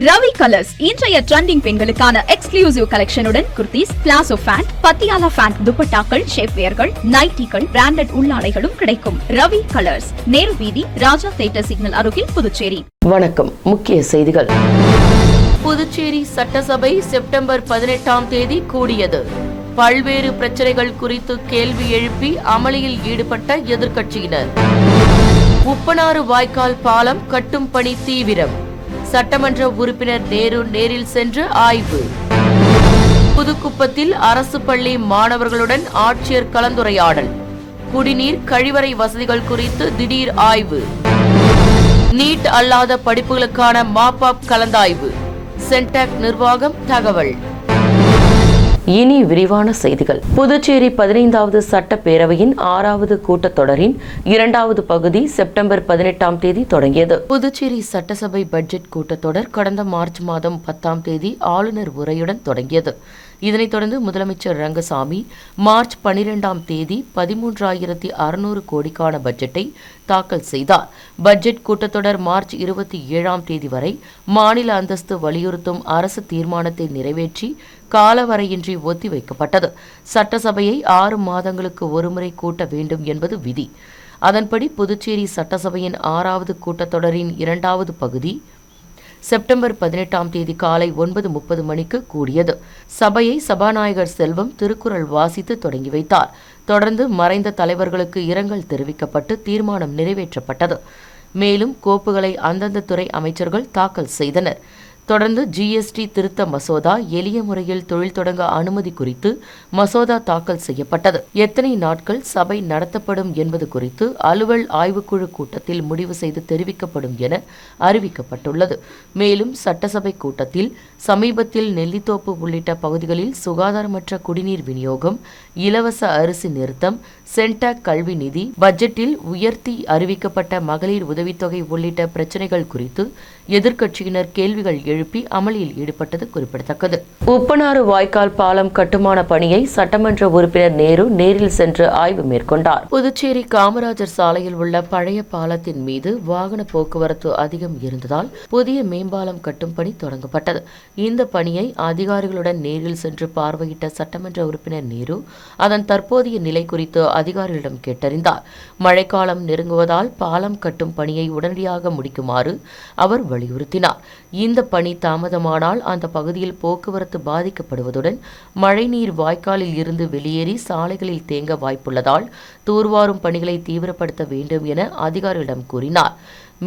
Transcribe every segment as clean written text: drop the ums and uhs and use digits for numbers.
Ravi colours இன்றைய trending பெண்களுக்கான exclusive கலெக்ஷனுடன் kurtis, palazzo pant, Patiala pant, துப்பட்டாக்கள், ஷேப்வேர்கள், நைட்டிகள், பிராண்டட் உள்ளாடைகளும் கிடைக்கும். ரவி கலர்ஸ், நேரு வீதி, ராஜா தியேட்டர் சிக்னல் அருகில், புதுச்சேரி. வணக்கம். முக்கிய செய்திகள். புதுச்சேரி சட்டசபை செப்டம்பர் 18ஆம் தேதி கூடியது. பல்வேறு பிரச்சனைகள் குறித்து கேள்வி எழுப்பி அமளியில் ஈடுபட்ட எதிர்க்கட்சியினர். உப்பனாறு வாய்க்கால் பாலம் கட்டும் பணி தீவிரம். சட்டமன்ற உறுப்பினர் நேரு நேரில் சென்று ஆய்வு. புதுக்குப்பத்தில் அரசு பள்ளி மாணவர்களுடன் ஆட்சியர் கலந்துரையாடல். குடிநீர், கழிவறை வசதிகள் குறித்து திடீர் ஆய்வு. நீட் அல்லாத படிப்புகளுக்கான மாப் கலந்தாய்வு. சென்டாக் நிர்வாகம் தகவல். இனி விரிவான செய்திகள். புதுச்சேரி 15வது சட்டப்பேரவையின் 6வது கூட்டத்தொடரின் 2வது பகுதி செப்டம்பர் 18ஆம் தேதி தொடங்கியது. புதுச்சேரி சட்டசபை பட்ஜெட் கூட்டத்தொடர் கடந்த மார்ச் மாதம் 10ஆம் தேதி ஆளுநர் உரையுடன் தொடங்கியது. இதனைத் தொடர்ந்து முதலமைச்சர் ரங்கசாமி மார்ச் 12ஆம் தேதி 13,600 கோடிக்கான பட்ஜெட்டை தாக்கல் செய்தார். பட்ஜெட் கூட்டத்தொடர் மார்ச் 27ஆம் தேதி வரை மாநில அந்தஸ்து வலியுறுத்தும் அரசு தீர்மானத்தை நிறைவேற்றி காலவரையின்றி ஒத்திவைக்கப்பட்டது. சட்டசபையை 6 மாதங்களுக்கு ஒருமுறை கூட்ட வேண்டும் என்பது விதி. அதன்படி புதுச்சேரி சட்டசபையின் 6வது கூட்டத்தொடரின் 2வது பகுதி செப்டம்பர் 18ஆம் தேதி காலை 9:30 மணிக்கு கூடியது. சபையை சபாநாயகர் செல்வம் திருக்குறள் வாசித்து தொடங்கி வைத்தார். தொடர்ந்து மறைந்த தலைவர்களுக்கு இரங்கல் தெரிவிக்கப்பட்டு தீர்மானம் நிறைவேற்றப்பட்டது. மேலும் கோப்புகளை அந்தந்த துறை அமைச்சர்கள் தாக்கல் செய்தனர். தொடர்ந்து ஜிஎஸ்டி திருத்த மசோதா, எளிய முறையில் தொழில் தொடங்க அனுமதி குறித்து மசோதா தாக்கல் செய்யப்பட்டது. எத்தனை நாட்கள் சபை நடத்தப்படும் என்பது குறித்து அலுவல் ஆய்வுக்குழு கூட்டத்தில் முடிவு செய்து தெரிவிக்கப்படும் என அறிவிக்கப்பட்டுள்ளது. மேலும் சட்டசபை கூட்டத்தில் சமீபத்தில் நெல்லித்தோப்பு உள்ளிட்ட பகுதிகளில் சுகாதாரமற்ற குடிநீர் விநியோகம், இலவச அரிசி நிறுத்தம், சென்டாக் கல்வி நிதி, பட்ஜெட்டில் உயர்த்தி அறிவிக்கப்பட்ட மகளிர் உதவித்தொகை உள்ளிட்ட பிரச்சினைகள் குறித்து எதிர்க்கட்சியினர் கேள்விகள் எழுப்பி அமளியில் ஈடுபட்டது குறிப்பிடத்தக்கது. உப்பனாறு வாய்க்கால் பாலம் கட்டுமான பணியை சட்டமன்ற உறுப்பினர் நேரு நேரில் சென்று ஆய்வு மேற்கொண்டார். புதுச்சேரி காமராஜர் சாலையில் உள்ள பழைய பாலத்தின் மீது வாகன போக்குவரத்து அதிகம் இருந்ததால் புதிய மேம்பாலம் கட்டும் பணி தொடங்கப்பட்டது. இந்த பணியை அதிகாரிகளுடன் நேரில் சென்று பார்வையிட்ட சட்டமன்ற உறுப்பினர் நேரு அதன் தற்போதைய நிலை குறித்து அதிகாரிகளிடம் கேட்டறிந்தார். மழைக்காலம் நெருங்குவதால் பாலம் கட்டும் பணியை உடனடியாக முடிக்குமாறு அவர் வலியுறுத்தினார். இந்த பணி தாமதமானால் அந்த பகுதியில் போக்குவரத்து பாதிக்கப்படுவதுடன் மழைநீர் வாய்க்காலில் இருந்து வெளியேறி சாலைகளில் தேங்க வாய்ப்புள்ளதால் தூர்வாரும் பணிகளை தீவிரப்படுத்த வேண்டும் என அதிகாரிகளிடம் கூறினார்.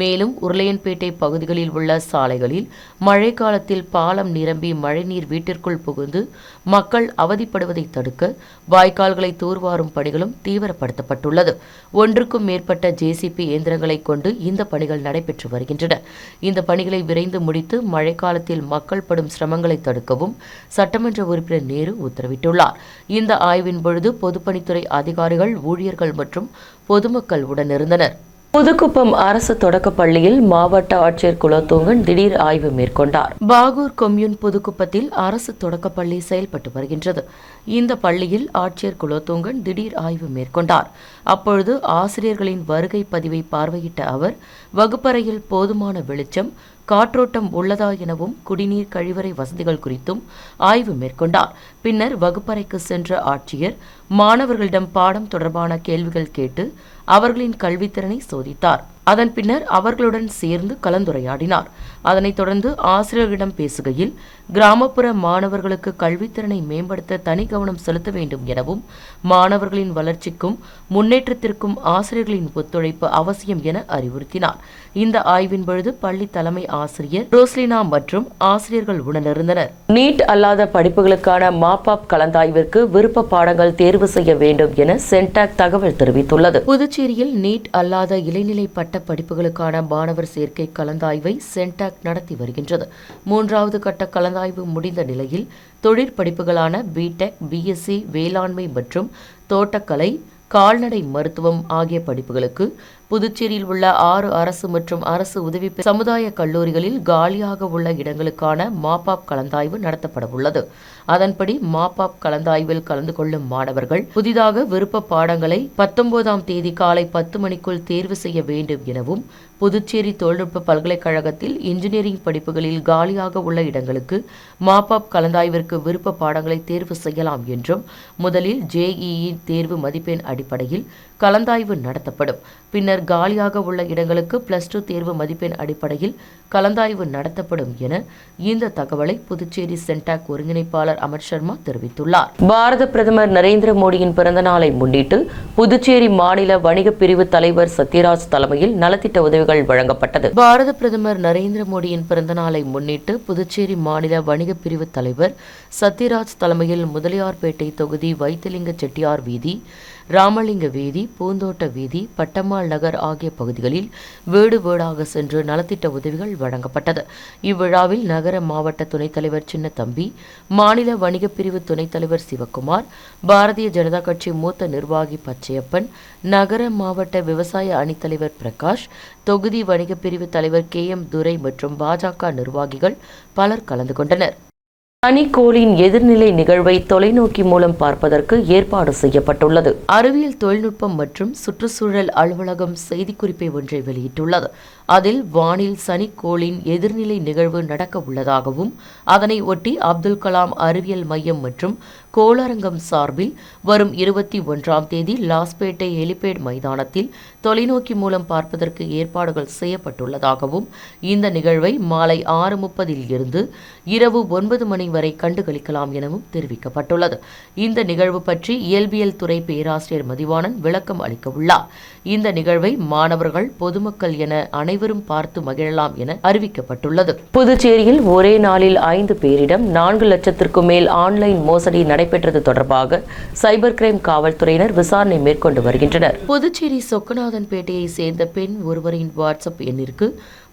மேலும் உருளையன்பேட்டை பகுதிகளில் உள்ள சாலைகளில் மழைக்காலத்தில் பாலம் நிரம்பி மழைநீர் வீட்டிற்குள் புகுந்து மக்கள் அவதிப்படுவதை தடுக்க வாய்க்கால்களை தூர்வாரும் பணிகளும் தீவிரப்படுத்தப்பட்டுள்ளது. 1க்கும் மேற்பட்ட ஜேசிபி இயந்திரங்களை கொண்டு இந்த பணிகள் நடைபெற்று வருகின்றன. இந்த பணிகளை விரைந்து முடித்து மழைக்காலத்தில் மக்கள் படும் சிரமங்களை தடுக்கவும் சட்டமன்ற உறுப்பினர் நேரு உத்தரவிட்டுள்ளார். இந்த ஆய்வின் பொழுது பொதுப்பணித்துறை அதிகாரிகள், ஊழியர்கள் மற்றும் பொதுமக்கள் உடனிருந்தனர். புதுக்குப்பம் அரசு தொடக்கப் பள்ளியில் மாவட்ட ஆட்சியர் குலோத்துங்கன் திடீர் ஆய்வு மேற்கொண்டார். பாகூர் கொம்யூன் புதுக்குப்பத்தில் அரசு தொடக்கப்பள்ளி செயல்பட்டு வருகின்றது. இந்த பள்ளியில் ஆட்சியர் குலோத்துங்கன் திடீர் ஆய்வு மேற்கொண்டார். அப்பொழுது ஆசிரியர்களின் வருகை பதிவை பார்வையிட்ட அவர் வகுப்பறையில் போதுமான வெளிச்சம், காற்றோட்டம் உள்ளதா எனவும் குடிநீர், கழிவறை வசதிகள் குறித்தும் ஆய்வு மேற்கொண்டார். பின்னர் வகுப்பறைக்கு சென்ற ஆட்சியர் மாணவர்களிடம் பாடம் தொடர்பான கேள்விகள் கேட்டு அவர்களின் கல்வித்திறனை சோதித்தார். அதன் பின்னர் அவர்களுடன் சேர்ந்து கலந்துரையாடினார். அதனைத் தொடர்ந்து ஆசிரியர்களிடம் பேசுகையில் கிராமப்புற மாணவர்களுக்கு கல்வித்திறனை மேம்படுத்த தனி கவனம் செலுத்த வேண்டும் எனவும் மாணவர்களின் வளர்ச்சிக்கும் முன்னேற்றத்திற்கும் ஆசிரியர்களின் ஒத்துழைப்பு அவசியம் என அறிவுறுத்தினார். இந்த ஆய்வின் பொழுது பள்ளி தலைமை ஆசிரியர் ரோஸ்லினா மற்றும் ஆசிரியர்கள் உடனிருந்தனர். நீட் அல்லாத படிப்புகளுக்கான மாப் கலந்தாய்விற்கு விருப்ப பாடங்கள் தேர்வு செய்ய வேண்டும் என சென்டாக் தகவல் தெரிவித்துள்ளது. புதுச்சேரியில் நீட் அல்லாத இளநிலை பட்ட படிப்புகளுக்கான மாணவர் சேர்க்கை கலந்தாய்வை சென்டாக் நடத்தி வருகின்றது. 3வது கட்ட கலந்தாய்வு முடிந்த நிலையில் தொழிற்படிப்புகளான பிடெக், பிஎஸ்சி, வேளாண்மை மற்றும் தோட்டக்கலை, கால்நடை மருத்துவம் ஆகிய படிப்புகளுக்கு புதுச்சேரியில் உள்ள 6 அரசு மற்றும் அரசு உதவி சமுதாய கல்லூரிகளில் காலியாக உள்ள இடங்களுக்கான மாபாப் கலந்தாய்வு நடத்தப்பட உள்ளது. அதன்படி மாபாப் கலந்தாய்வில் கலந்து கொள்ளும் மாணவர்கள் புதிதாக விருப்ப பாடங்களை 19ஆம் தேதி காலை 10 மணிக்குள் தேர்வு செய்ய வேண்டும் எனவும், புதுச்சேரி தொழில்நுட்ப பல்கலைக்கழகத்தில் இன்ஜினியரிங் படிப்புகளில் காலியாக உள்ள இடங்களுக்கு மாபாப் கலந்தாய்விற்கு விருப்ப பாடங்களை தேர்வு செய்யலாம் என்றும், முதலில் JEE தேர்வு மதிப்பெண் அடிப்படையில் கலந்தாய்வு நடத்தப்படும். பின்னர் காலியாக உள்ள இடங்களுக்கு +2 தேர்வு மதிப்பெண் அடிப்படையில் கலந்தாய்வு நடத்தப்படும் என இந்த தகவலை புதுச்சேரி சென்டாக் ஒருங்கிணைப்பாளர் அமர் சர்மா தெரிவித்துள்ளார். பாரத பிரதமர் நரேந்திர மோடியின் பிறந்த நாளை முன்னிட்டு புதுச்சேரி மாநில வணிக பிரிவு தலைவர் சத்யராஜ் தலைமையில் நலத்திட்ட உதவிகள் வழங்கப்பட்டது. பாரத பிரதமர் நரேந்திர மோடியின் பிறந்த நாளை முன்னிட்டு புதுச்சேரி மாநில வணிக பிரிவு தலைவர் சத்யராஜ் தலைமையில் முதலியார்பேட்டை தொகுதி வைத்திலிங்க செட்டியார் வீதி, ராமலிங்க வீதி, பூந்தோட்ட வீதி, பட்டம்மாள் நகர் ஆகிய பகுதிகளில் வீடு வீடாக சென்று நலத்திட்ட உதவிகள் வழங்கப்பட்டது. இவ்விழாவில் நகர மாவட்ட துணைத் தலைவர் சின்னத்தம்பி, மாநில வணிகப் பிரிவு துணைத் தலைவர் சிவக்குமார், பாரதிய ஜனதா கட்சி மூத்த நிர்வாகி பச்சையப்பன், நகர மாவட்ட விவசாய அணித்தலைவர் பிரகாஷ், தொகுதி வணிகப் பிரிவு தலைவர் KM துரை மற்றும் பாஜக நிர்வாகிகள் பலர் கலந்து கொண்டனர். சனிக்கோளின் எதிர்நிலை நிகழ்வை தொலைநோக்கி மூலம் பார்ப்பதற்கு ஏற்பாடு செய்யப்பட்டுள்ளது. அறிவியல் தொழில்நுட்பம் மற்றும் சுற்றுச்சூழல் அலுவலகம் செய்திக்குறிப்பை ஒன்றை வெளியிட்டுள்ளது. அதில் வானில் சனிக்கோளின் எதிர்நிலை நிகழ்வு நடக்க உள்ளதாகவும், அதனை ஒட்டி அப்துல் கலாம் அறிவியல் மையம் மற்றும் கோளரங்கம் சார்பில் வரும் 21ஆம் தேதி லாஸ்பேட்டை ஹெலிபேட் மைதானத்தில் தொலைநோக்கி மூலம் பார்ப்பதற்கு ஏற்பாடுகள் செய்யப்பட்டுள்ளதாகவும், இந்த நிகழ்வை மாலை 6:30 இருந்து இரவு 9 மணி வரை கண்டுகளிக்கலாம் எனவும் தெரிவிக்கப்பட்டுள்ளது. இந்த நிகழ்வு பற்றி இயல்பியல் துறை பேராசிரியர் மதிவாணன் விளக்கம் அளிக்க உள்ளார். இந்த நிகழ்வை மாணவர்கள், பொதுமக்கள் என அனைவரும் பார்த்து மகிழலாம் என அறிவிக்கப்பட்டுள்ளது. புதுச்சேரியில் ஒரே நாளில் 5 பேரிடம் 4 லட்சத்திற்கும் மேல் ஆன்லைன் மோசடி நடைபெற்றது தொடர்பாக சைபர் கிரைம் காவல்துறையினர் விசாரணை மேற்கொண்டு வருகின்றனர். புதுச்சேரி சொக்கநாதன்பேட்டையை சேர்ந்த பெண் ஒருவரின் வாட்ஸ்அப் எண்ணிற்கு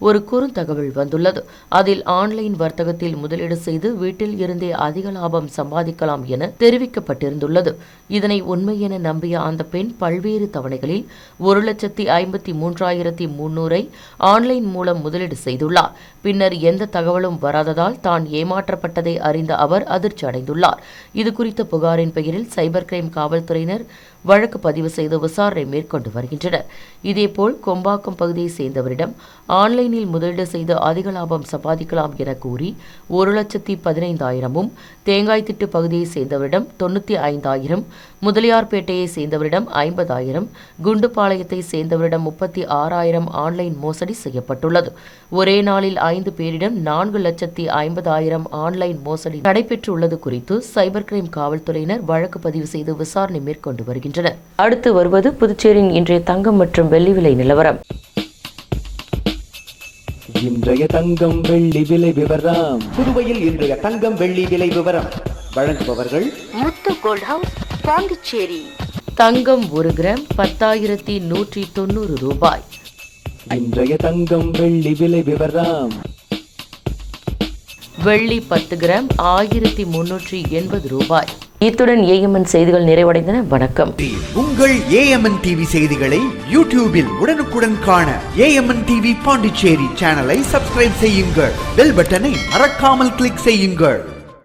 ஒரு குறுந்தகவல் வந்துள்ளது. அதில் ஆன்லைன் வர்த்தகத்தில் முதலீடு செய்து வீட்டில் இருந்தே அதிக லாபம் சம்பாதிக்கலாம் என தெரிவிக்கப்பட்டிருந்துள்ளது. இதனை உண்மை என நம்பிய அந்த பெண் பல்வேறு தவணைகளில் 1,53,300 ஆன்லைன் மூலம் முதலீடு செய்துள்ளார். பின்னர் எந்த தகவலும் வராததால் தான் ஏமாற்றப்பட்டதை அறிந்த அவர் அதிர்ச்சி அடைந்துள்ளார். இது குறித்த புகாரின் பெயரில் சைபர் கிரைம் காவல்துறையினர் வழக்கு பதிவு செய்து விசாரணை மேற்கொண்டு வருகின்றனர். இதேபோல் கொம்பாக்கம் பகுதியை சேர்ந்தவரிடம் ஆன்லைனில் முதலீடு செய்து அதிக லாபம் சம்பாதிக்கலாம் என கூறி 1,15,000, தேங்காய்த்திட்டு பகுதியை சேர்ந்தவரிடம் 95,000, முதலியார்பேட்டையை சேர்ந்தவரிடம் 50,000, குண்டுபாளையத்தை சேர்ந்தவரிடம் 36,000 ஆன்லைன் மோசடி செய்யப்பட்டுள்ளது. ஒரே நாளில் 5 பேரிடம் 4,50,000 ஆன்லைன் மோசடி நடைபெற்றுள்ளது குறித்து சைபர் கிரைம் காவல்துறையினர் வழக்கு பதிவு செய்து விசாரணை மேற்கொண்டு வருகின்றனர். அடுத்து வருவது புதுச்சேரியின் இன்றைய தங்கம் மற்றும் வெள்ளி விலை நிலவரம். இன்றைய தங்கம் வெள்ளி விலை விவரம். புதுவையில் இன்றைய தங்கம் வெள்ளி விலை விவரம் வழங்குபவர்கள் முத்து கோல்ட் ஹவுஸ், பாண்டிச்சேரி. தங்கம் 1 கிராம் 10,190 ரூபாய். இன்றைய தங்கம் வெள்ளி விலை விவரம். வெள்ளி 10 கிராம் 1,380 ரூபாய். இத்துடன் AMN செய்திகள் நிறைவடைந்தன. வணக்கம். உங்கள் AMN TV செய்திகளை யூடியூபில் உடனுக்குடன் காண AMN TV பாண்டிச்சேரி சேனலை சப்ஸ்கிரைப் செய்யுங்கள். பெல் பட்டனை மறக்காமல் கிளிக் செய்யுங்கள்.